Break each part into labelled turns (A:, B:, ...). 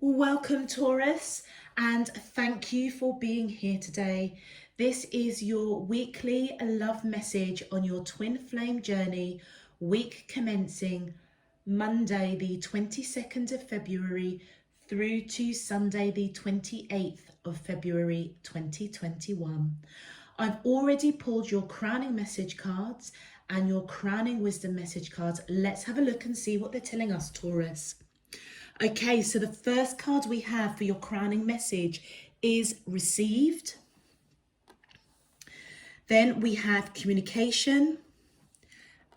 A: Welcome, Taurus, and thank you for being here today. This is your weekly love message on your twin flame journey, week commencing Monday, the 22nd of February through to Sunday, the 28th of February 2021. I've already pulled your crowning message cards and your crowning wisdom message cards. Let's have a look and see what they're telling us, Taurus. Okay, so the first card we have for your crowning message is received. Then we have communication.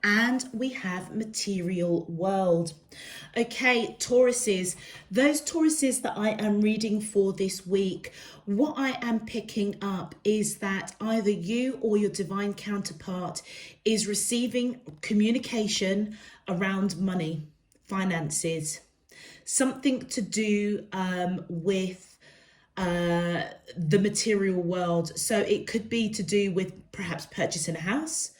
A: And we have material world. Okay, Tauruses, those Tauruses that I am reading for this week, what I am picking up is that either you or your divine counterpart is receiving communication around money, finances, something to do with the material world. So it could be to do with perhaps purchasing a house,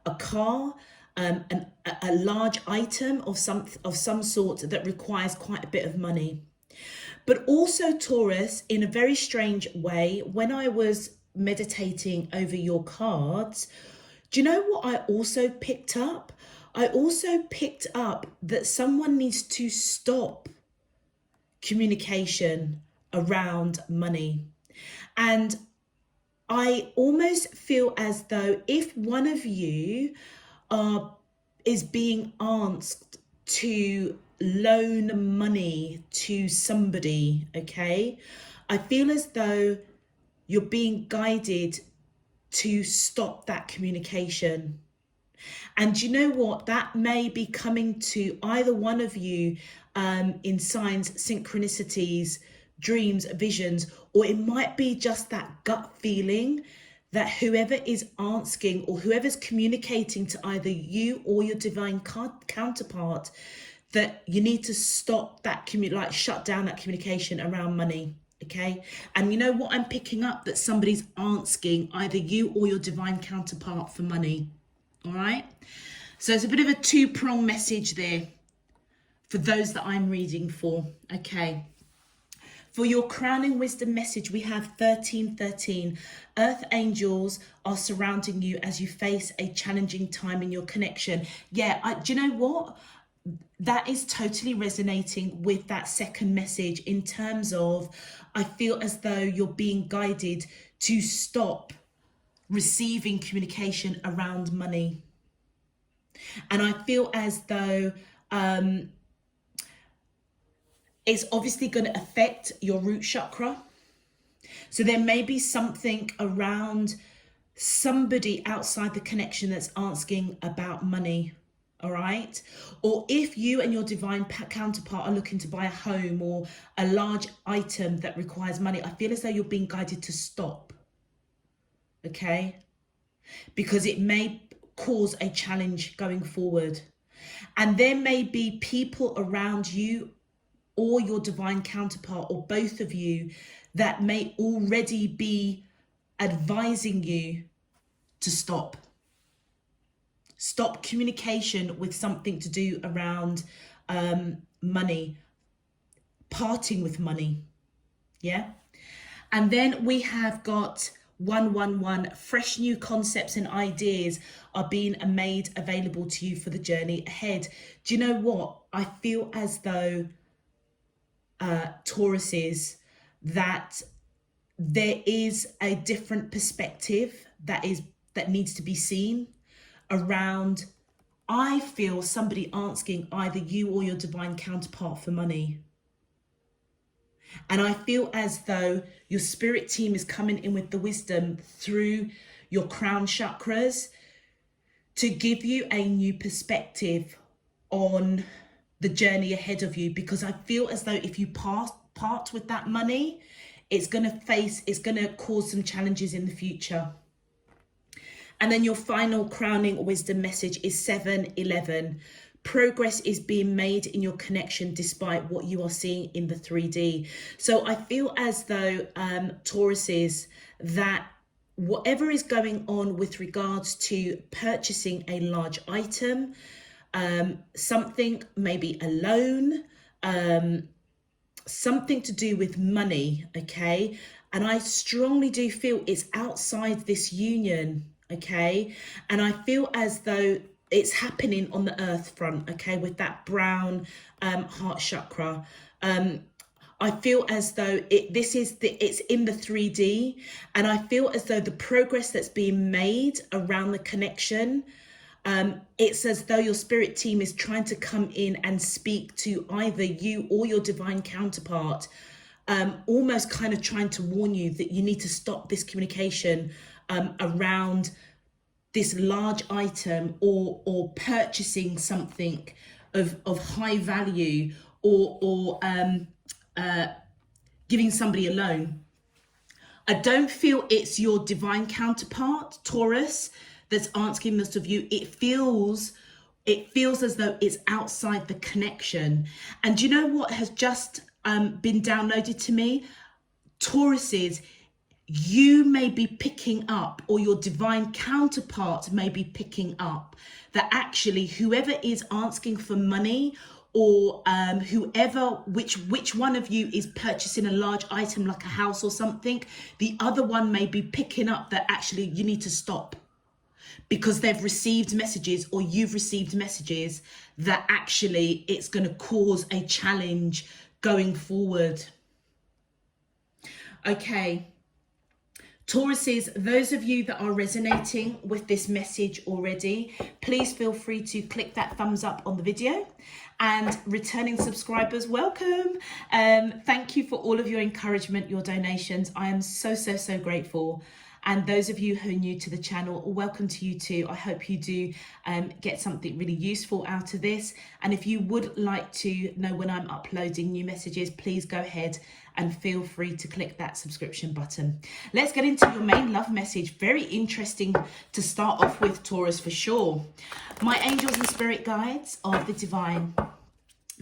A: a car, a large item of some sort that requires quite a bit of money. But also, Taurus, in a very strange way, when I was meditating over your cards, do you know what I also picked up? I also picked up that someone needs to stop communication around money. And I almost feel as though if one of you is being asked to loan money to somebody, okay, I feel as though you're being guided to stop that communication. And you know what? That may be coming to either one of you in signs, synchronicities, dreams, visions, or it might be just that gut feeling that whoever is asking or whoever's communicating to either you or your divine counterpart, that you need to stop that shut down that communication around money. Okay. And you know what I'm picking up? That somebody's asking either you or your divine counterpart for money. All right. So it's a bit of a two-pronged message there for those that I'm reading for. Okay. For your crowning wisdom message, we have 1313. Earth angels are surrounding you as you face a challenging time in your connection. Yeah, do you know what? That is totally resonating with that second message in terms of, I feel as though you're being guided to stop receiving communication around money. And I feel as though it's obviously going to affect your root chakra. So there may be something around somebody outside the connection that's asking about money. All right. Or if you and your divine counterpart are looking to buy a home or a large item that requires money, I feel as though you're being guided to stop. Okay. Because it may cause a challenge going forward. And there may be people around you or your divine counterpart or both of you that may already be advising you to stop. Stop communication with something to do around money, parting with money. Yeah. And then we have got 111, fresh new concepts and ideas are being made available to you for the journey ahead. Do you know what? I feel as though Tauruses, that there is a different perspective that needs to be seen around, I feel, somebody asking either you or your divine counterpart for money. And I feel as though your spirit team is coming in with the wisdom through your crown chakras to give you a new perspective on the journey ahead of you, because I feel as though if you part with that money, it's going to cause some challenges in the future. And then your final crowning wisdom message is 711. Progress is being made in your connection despite what you are seeing in the 3D. So I feel as though Tauruses, that whatever is going on with regards to purchasing a large item, something, maybe a loan, something to do with money, okay? And I strongly do feel it's outside this union, okay? And I feel as though it's happening on the earth front, okay, with that brown heart chakra. I feel as though it's in the 3D, and I feel as though the progress that's being made around the connection, it's as though your spirit team is trying to come in and speak to either you or your divine counterpart, almost kind of trying to warn you that you need to stop this communication around this large item, or purchasing something of high value, or giving somebody a loan. I don't feel it's your divine counterpart, Taurus, that's asking this of you. It feels as though it's outside the connection. And do you know what has just been downloaded to me? Tauruses, you may be picking up, or your divine counterpart may be picking up, that actually whoever is asking for money, or which one of you is purchasing a large item like a house or something, the other one may be picking up that actually you need to stop, because they've received messages, or you've received messages, that actually it's going to cause a challenge going forward. Okay. Tauruses, those of you that are resonating with this message already, please feel free to click that thumbs up on the video. And returning subscribers, welcome. Thank you for all of your encouragement, your donations. I am so grateful. And those of you who are new to the channel, welcome to you too. I hope you do get something really useful out of this. And if you would like to know when I'm uploading new messages, please go ahead and feel free to click that subscription button. Let's get into your main love message. Very interesting to start off with, Taurus, for sure. My angels and spirit guides of the divine,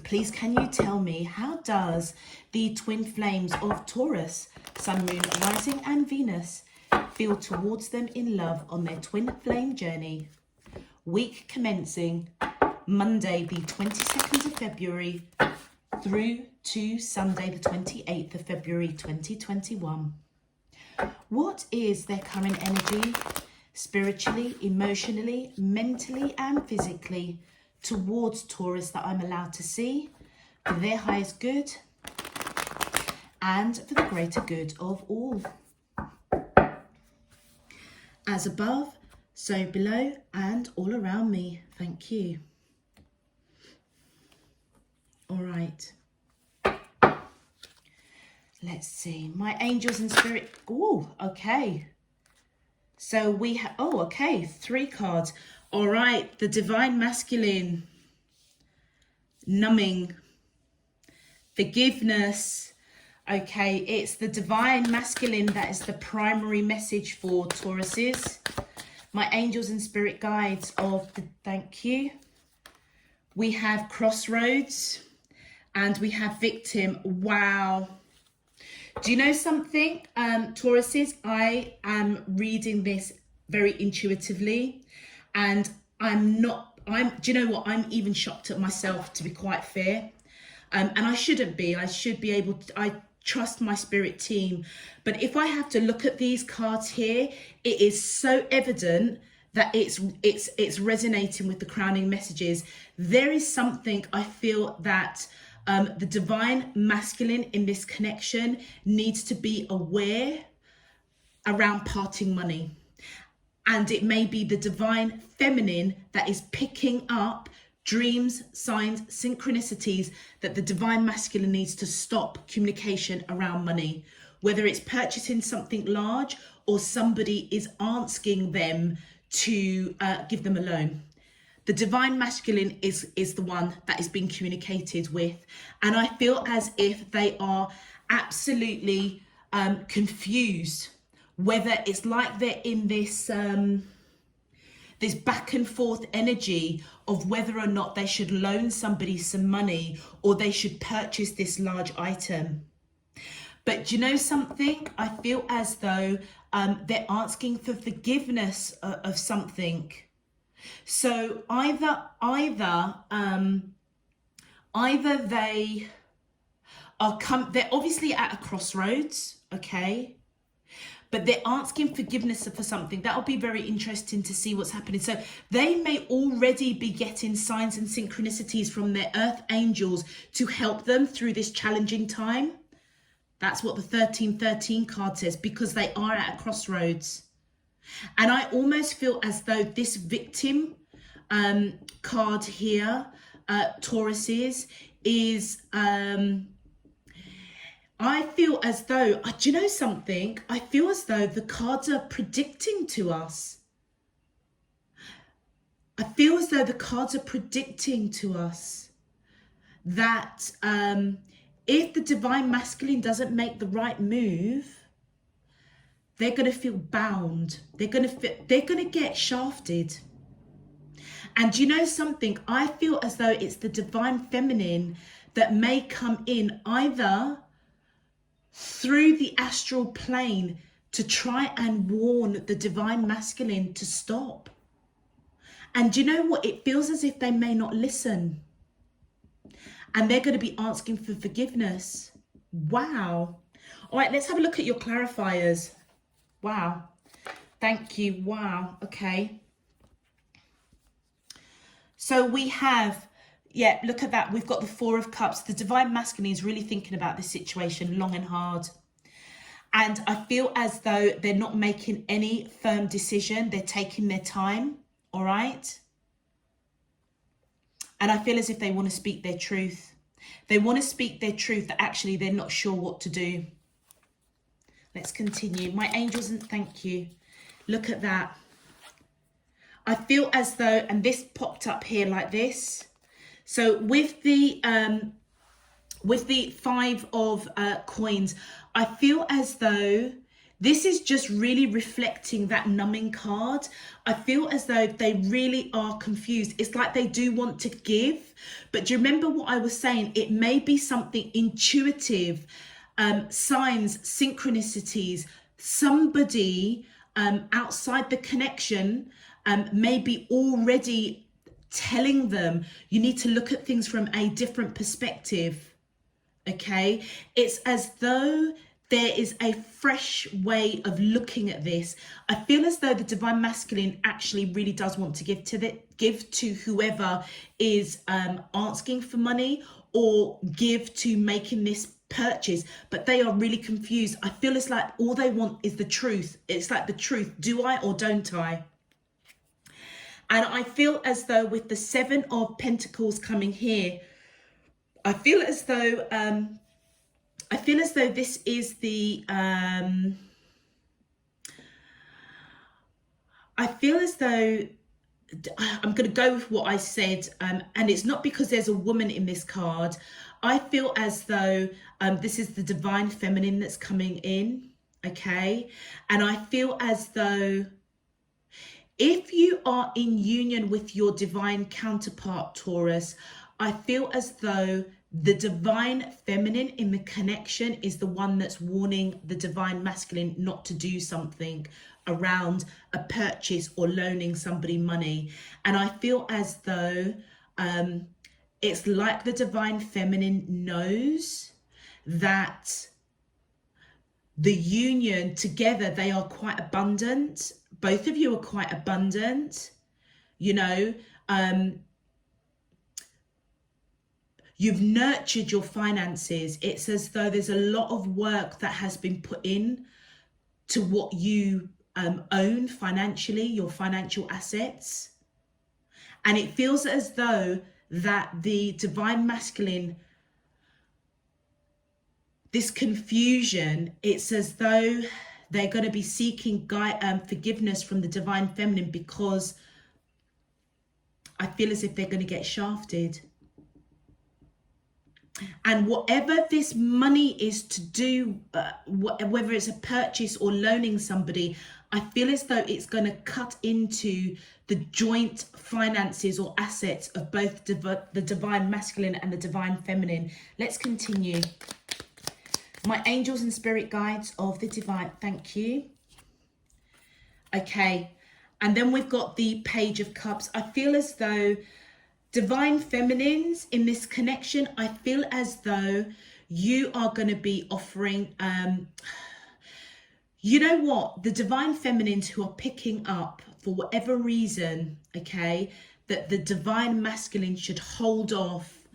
A: please can you tell me, how does the twin flames of Taurus, Sun, Moon, Rising and Venus feel towards them in love on their twin flame journey? Week commencing Monday the 22nd of February through to Sunday the 28th of February 2021. What is their current energy, spiritually, emotionally, mentally and physically, towards Taurus, that I'm allowed to see for their highest good and for the greater good of all? As above, so below and all around me. Thank you. All right. Let's see. My angels and spirit. Oh, okay. So we have, oh, okay, 3 cards. All right. The divine masculine. Numbing. Forgiveness. Okay, it's the divine masculine that is the primary message for Tauruses. My angels and spirit guides of the, thank you. We have crossroads and we have victim. Wow. Do you know something, Tauruses? I am reading this very intuitively, and do you know what? I'm even shocked at myself, to be quite fair. And I shouldn't be. I should be able to, I trust my spirit team. But if I have to look at these cards here, it is so evident that it's resonating with the crowning messages. There is something I feel that the divine masculine in this connection needs to be aware around parting money. And it may be the divine feminine that is picking up dreams, signs, synchronicities that the divine masculine needs to stop communication around money, whether it's purchasing something large or somebody is asking them to give them a loan. The divine masculine is the one that is being communicated with. And I feel as if they are absolutely confused, whether it's like they're in this this back and forth energy of whether or not they should loan somebody some money or they should purchase this large item. But do you know something? I feel as though they're asking for forgiveness of something. So either they they're obviously at a crossroads, okay? But they're asking forgiveness for something. That'll be very interesting to see what's happening. So they may already be getting signs and synchronicities from their earth angels to help them through this challenging time. That's what the 1313 card says, because they are at a crossroads. And I almost feel as though this victim card here, Tauruses, is... I feel as though, do you know something? I feel as though the cards are predicting to us. I feel as though the cards are predicting to us that if the divine masculine doesn't make the right move, they're going to feel bound. They're going to get shafted. And do you know something? I feel as though it's the divine feminine that may come in either through the astral plane to try and warn the divine masculine to stop. And do you know what? It feels as if they may not listen. And they're going to be asking for forgiveness. Wow. All right, let's have a look at your clarifiers. Wow. Thank you. Wow. Okay. So we have... yeah, look at that. We've got the Four of Cups. The divine masculine is really thinking about this situation long and hard. And I feel as though they're not making any firm decision. They're taking their time, all right? And I feel as if they want to speak their truth. They want to speak their truth that actually they're not sure what to do. Let's continue. My angels, and thank you. Look at that. I feel as though, and this popped up here like this. So with the Five of Coins, I feel as though this is just really reflecting that numbing card. I feel as though they really are confused. It's like they do want to give, but do you remember what I was saying? It may be something intuitive, signs, synchronicities, somebody outside the connection may be already telling them you need to look at things from a different perspective. Okay, it's as though there is a fresh way of looking at this. I feel as though the divine masculine actually really does want to give to whoever is asking for money, or give to making this purchase, but they are really confused. I feel it's like all they want is the truth. It's like the truth. Do I or don't I? And I feel as though with the Seven of Pentacles coming here, I feel as though this is the I feel as though I'm going to go with what I said, and it's not because there's a woman in this card. I feel as though this is the divine feminine that's coming in, okay? And I feel as though if you are in union with your divine counterpart, Taurus, I feel as though the divine feminine in the connection is the one that's warning the divine masculine not to do something around a purchase or loaning somebody money. And I feel as though it's like the divine feminine knows that the union together, they are quite abundant. Both of you are quite abundant, you know. You've nurtured your finances. It's as though there's a lot of work that has been put in to what you own financially, your financial assets. And it feels as though that the divine masculine, this confusion, it's as though they're going to be seeking forgiveness from the divine feminine, because I feel as if they're going to get shafted. And whatever this money is to do, whether it's a purchase or loaning somebody, I feel as though it's going to cut into the joint finances or assets of both the divine masculine and the divine feminine. Let's continue. My angels and spirit guides of the divine, thank you. Okay, and then we've got the Page of Cups. I feel as though divine feminines in this connection, I feel as though you are going to be offering, you know what, the divine feminines who are picking up for whatever reason, okay, that the divine masculine should hold off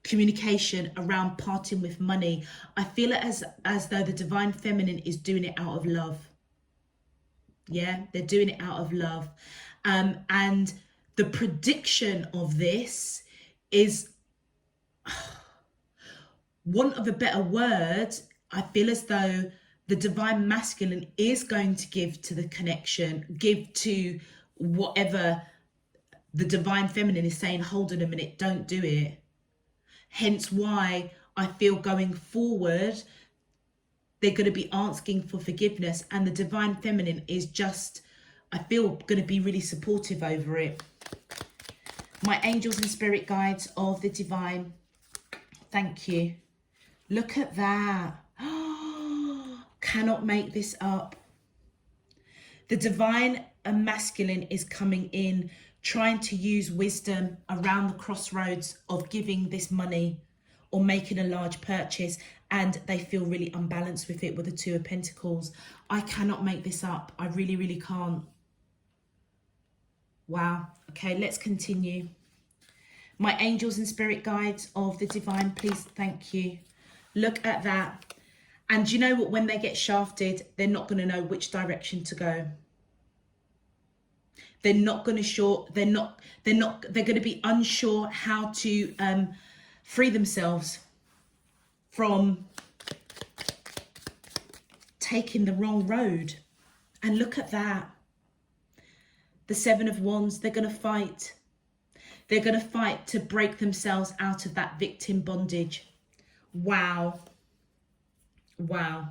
A: communication around parting with money. I feel it as though the divine feminine is doing it out of love. Yeah, they're doing it out of love. And the prediction of this is, want of a better word, I feel as though the divine masculine is going to give to the connection, give to whatever the divine feminine is saying, hold on a minute, don't do it. Hence why I feel going forward, they're going to be asking for forgiveness, and the divine feminine is just, I feel, going to be really supportive over it. My angels and spirit guides of the divine, thank you. Look at that. Cannot make this up. The divine masculine is coming in, trying to use wisdom around the crossroads of giving this money or making a large purchase, and they feel really unbalanced with it with the Two of Pentacles. I cannot make this up. I really, really can't. Wow. Okay, let's continue. My angels and spirit guides of the divine, please, thank you. Look at that. And you know what? When they get shafted, they're not going to know which direction to go. They're not going to they're going to be unsure how to free themselves from taking the wrong road. And look at that. The Seven of Wands, they're going to fight. They're going to fight to break themselves out of that victim bondage. Wow. Wow.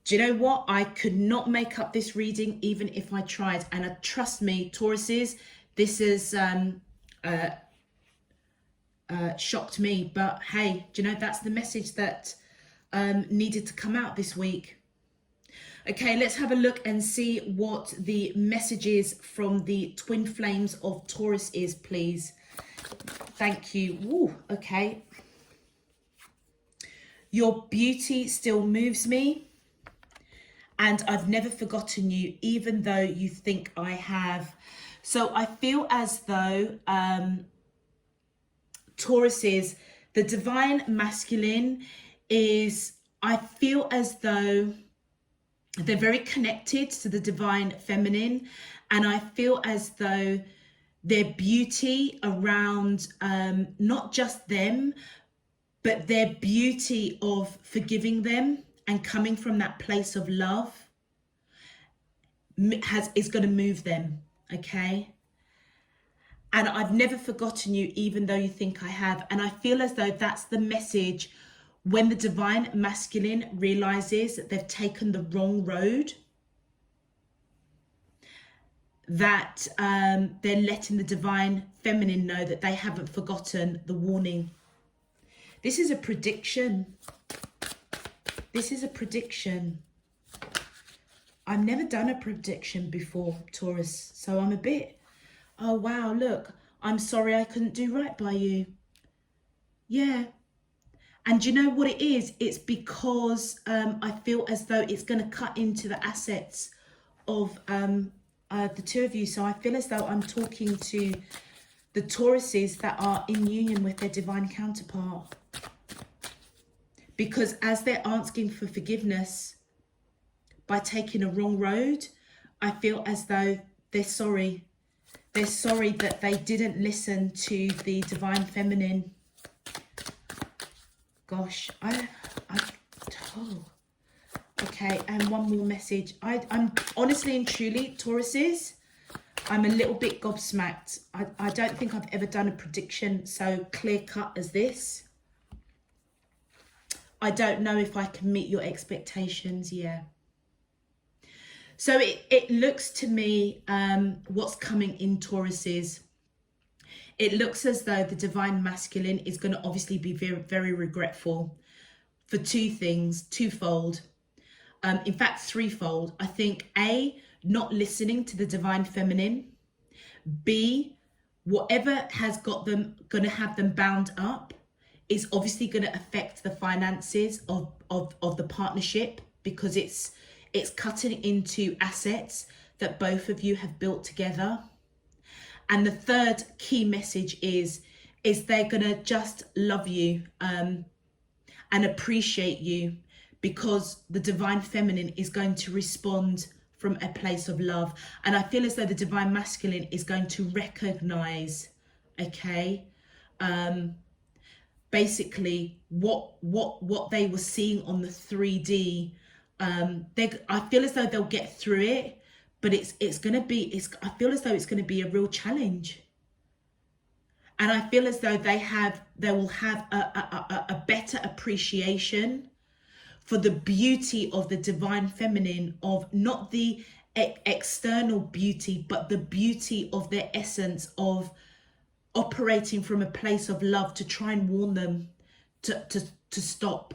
A: Do you know what? I could not make up this reading even if I tried. And trust me, Tauruses, this has shocked me. But hey, do you know, that's the message that needed to come out this week. Okay, let's have a look and see what the messages from the twin flames of Taurus is, please. Thank you. Ooh, okay. Your beauty still moves me, and I've never forgotten you, even though you think I have. So I feel as though Taurus is, the divine masculine is, I feel as though they're very connected to the divine feminine, and I feel as though their beauty around not just them, but their beauty of forgiving them and coming from that place of love is going to move them, okay? And I've never forgotten you, even though you think I have. And I feel as though that's the message when the divine masculine realizes that they've taken the wrong road, that they're letting the divine feminine know that they haven't forgotten the warning. This is a prediction. This is a prediction. I've never done a prediction before, Taurus. So I'm a bit, oh wow, look, I'm sorry I couldn't do right by you. Yeah. And you know what it is? It's because I feel as though it's going to cut into the assets of the two of you. So I feel as though I'm talking to the Tauruses that are in union with their divine counterpart. Because as they're asking for forgiveness by taking a wrong road, I feel as though they're sorry. They're sorry that they didn't listen to the divine feminine. Gosh, oh. Okay, and one more message. I'm honestly and truly, Tauruses, I'm a little bit gobsmacked. I don't think I've ever done a prediction so clear-cut as this. I don't know if I can meet your expectations, yeah. So it looks to me, what's coming in Tauruses, it looks as though the divine masculine is going to obviously be very, very regretful for two things, twofold. In fact, threefold. I think A, not listening to the divine feminine. B, whatever has got them, going to have them bound up is obviously going to affect the finances of the partnership, because it's cutting into assets that both of you have built together. And the third key message is they're going to just love you and appreciate you, because the divine feminine is going to respond from a place of love. And I feel as though the divine masculine is going to recognize, okay, basically what they were seeing on the 3D. I feel as though they'll get through it, but I feel as though it's going to be a real challenge. And I feel as though they will have a better appreciation for the beauty of the divine feminine, of not the external beauty, but the beauty of their essence of operating from a place of love, to try and warn them to stop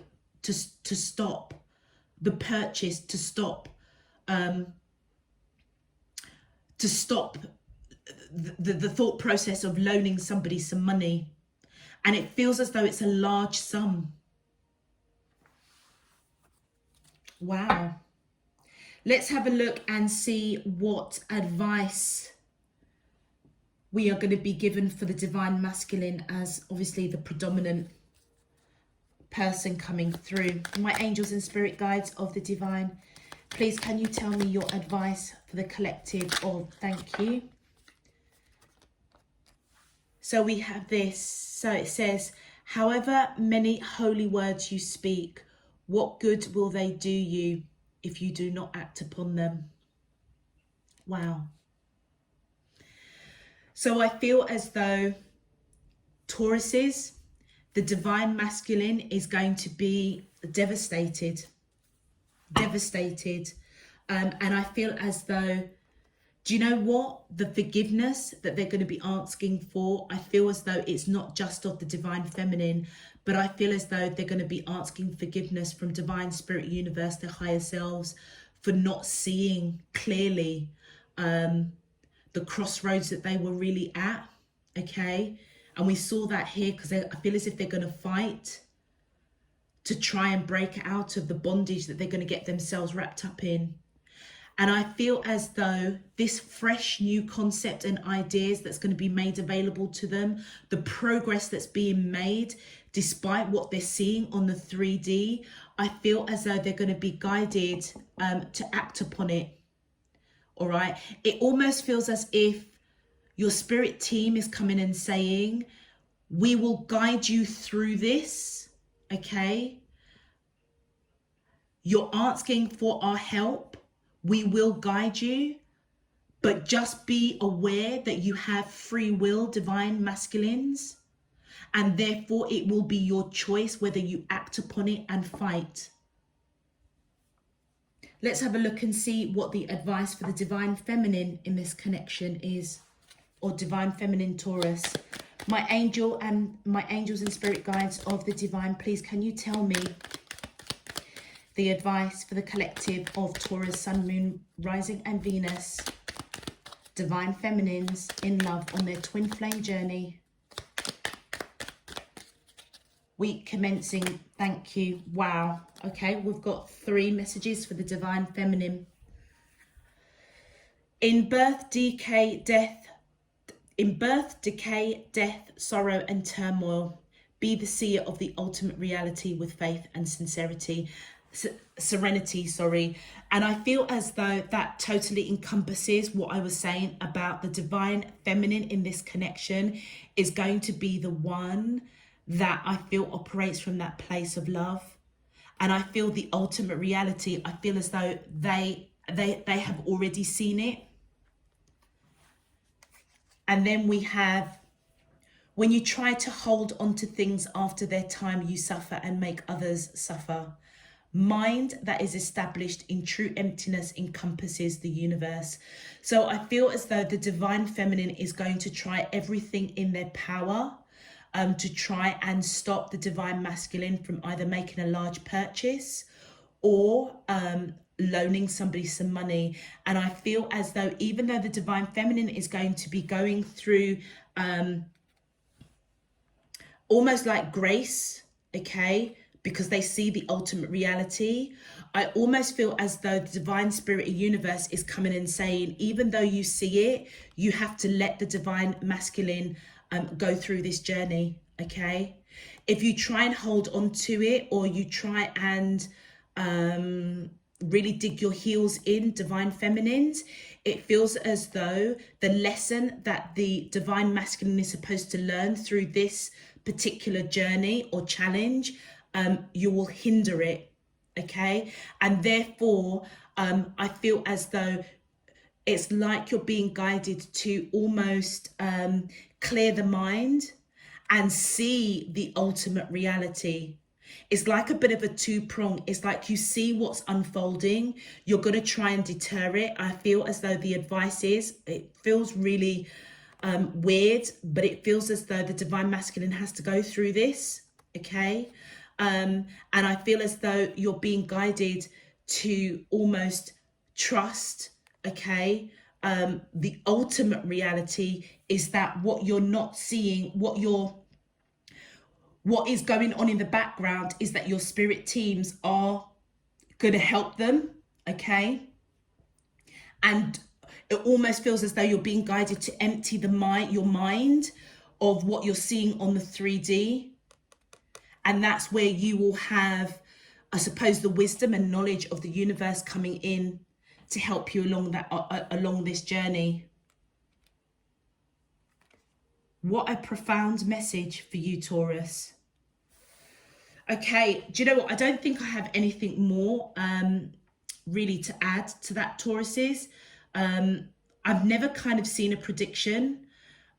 A: the purchase, to stop the thought process of loaning somebody some money. And it feels as though it's a large sum. Wow. Let's have a look and see what advice we are going to be given for the divine masculine, as obviously the predominant person coming through. My angels and spirit guides of the divine, please can you tell me your advice for the collective of thank you. So we have this. So it says, however many holy words you speak, what good will they do you if you do not act upon them? Wow. So I feel as though Tauruses, the divine masculine is going to be devastated. And I feel as though, do you know what? The forgiveness that they're going to be asking for, I feel as though it's not just of the divine feminine, but I feel as though they're going to be asking forgiveness from divine spirit universe, their higher selves, for not seeing clearly the crossroads that they were really at, okay? And we saw that here, because I feel as if they're going to fight to try and break out of the bondage that they're going to get themselves wrapped up in. And I feel as though this fresh new concept and ideas that's going to be made available to them, the progress that's being made despite what they're seeing on the 3D, I feel as though they're going to be guided to act upon it. All right. It almost feels as if your spirit team is coming and saying, we will guide you through this. Okay. You're asking for our help. We will guide you, but just be aware that you have free will, divine masculines, and therefore it will be your choice whether you act upon it and fight. Let's have a look and see what the advice for the divine feminine in this connection is, or divine feminine Taurus. My angels and spirit guides of the divine, please can you tell me the advice for the collective of Taurus, Sun, Moon, Rising and Venus, divine feminines in love on their twin flame journey. Week commencing, thank you. Wow. Okay, we've got 3 messages for the divine feminine. In birth, decay, death, sorrow and turmoil, be the seer of the ultimate reality with faith and serenity. And I feel as though that totally encompasses what I was saying about the divine feminine in this connection is going to be the one that I feel operates from that place of love. And I feel the ultimate reality, I feel as though they have already seen it. And then we have, when you try to hold on to things after their time, you suffer and make others suffer. Mind that is established in true emptiness encompasses the universe. So I feel as though the divine feminine is going to try everything in their power to try and stop the divine masculine from either making a large purchase or loaning somebody some money. And I feel as though even though the divine feminine is going to be going through almost like grace, okay, because they see the ultimate reality. I almost feel as though the divine spirit universe is coming and saying, even though you see it, you have to let the divine masculine go through this journey, okay? If you try and hold on to it, or you try and really dig your heels in, divine feminines, it feels as though the lesson that the divine masculine is supposed to learn through this particular journey or challenge, you will hinder it, okay? And therefore, I feel as though it's like you're being guided to almost clear the mind and see the ultimate reality. It's like a bit of a two-prong. It's like you see what's unfolding. You're going to try and deter it. I feel as though the advice is, it feels really weird, but it feels as though the divine masculine has to go through this, okay? And I feel as though you're being guided to almost trust, okay? The ultimate reality is that what you're not seeing, what is going on in the background, is that your spirit teams are going to help them, okay? And it almost feels as though you're being guided to empty your mind of what you're seeing on the 3D. And that's where you will have, I suppose, the wisdom and knowledge of the universe coming in to help you along this journey. What a profound message for you, Taurus. Okay, do you know what? I don't think I have anything more really to add to that, Tauruses. I've never kind of seen a prediction.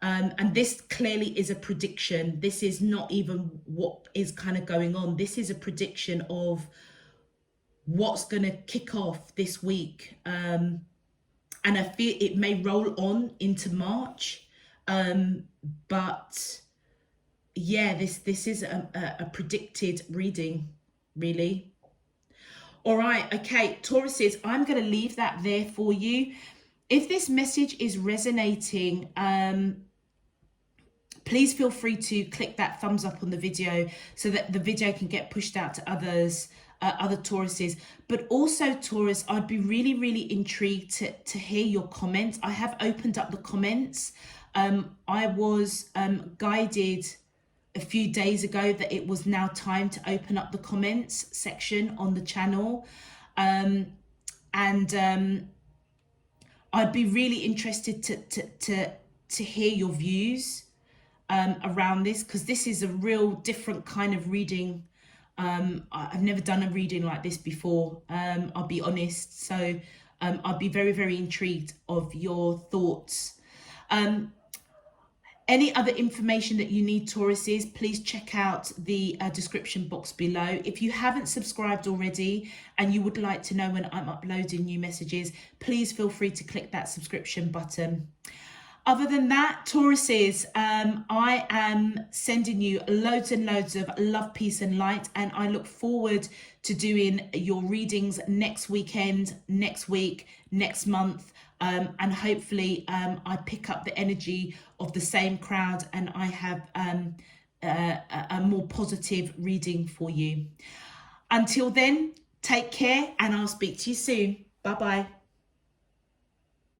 A: And this clearly is a prediction. This is not even what is kind of going on. This is a prediction of what's going to kick off this week. And I feel it may roll on into March. But yeah, this is a predicted reading, really. All right, okay, Tauruses, I'm going to leave that there for you. If this message is resonating, please feel free to click that thumbs up on the video so that the video can get pushed out to others, other Tauruses. But also, Taurus, I'd be really, really intrigued to hear your comments. I have opened up the comments. I was guided a few days ago that it was now time to open up the comments section on the channel. I'd be really interested to hear your views around this, because this is a real different kind of reading. I've never done a reading like this before, I'll be honest. So I'd be very, very intrigued of your thoughts. Any other information that you need, Tauruses, please check out the description box below. If you haven't subscribed already and you would like to know when I'm uploading new messages, please feel free to click that subscription button. Other than that, Tauruses, I am sending you loads and loads of love, peace and light, and I look forward to doing your readings next weekend, next week, next month. And hopefully I pick up the energy of the same crowd and I have a more positive reading for you. Until then, take care and I'll speak to you soon. Bye-bye.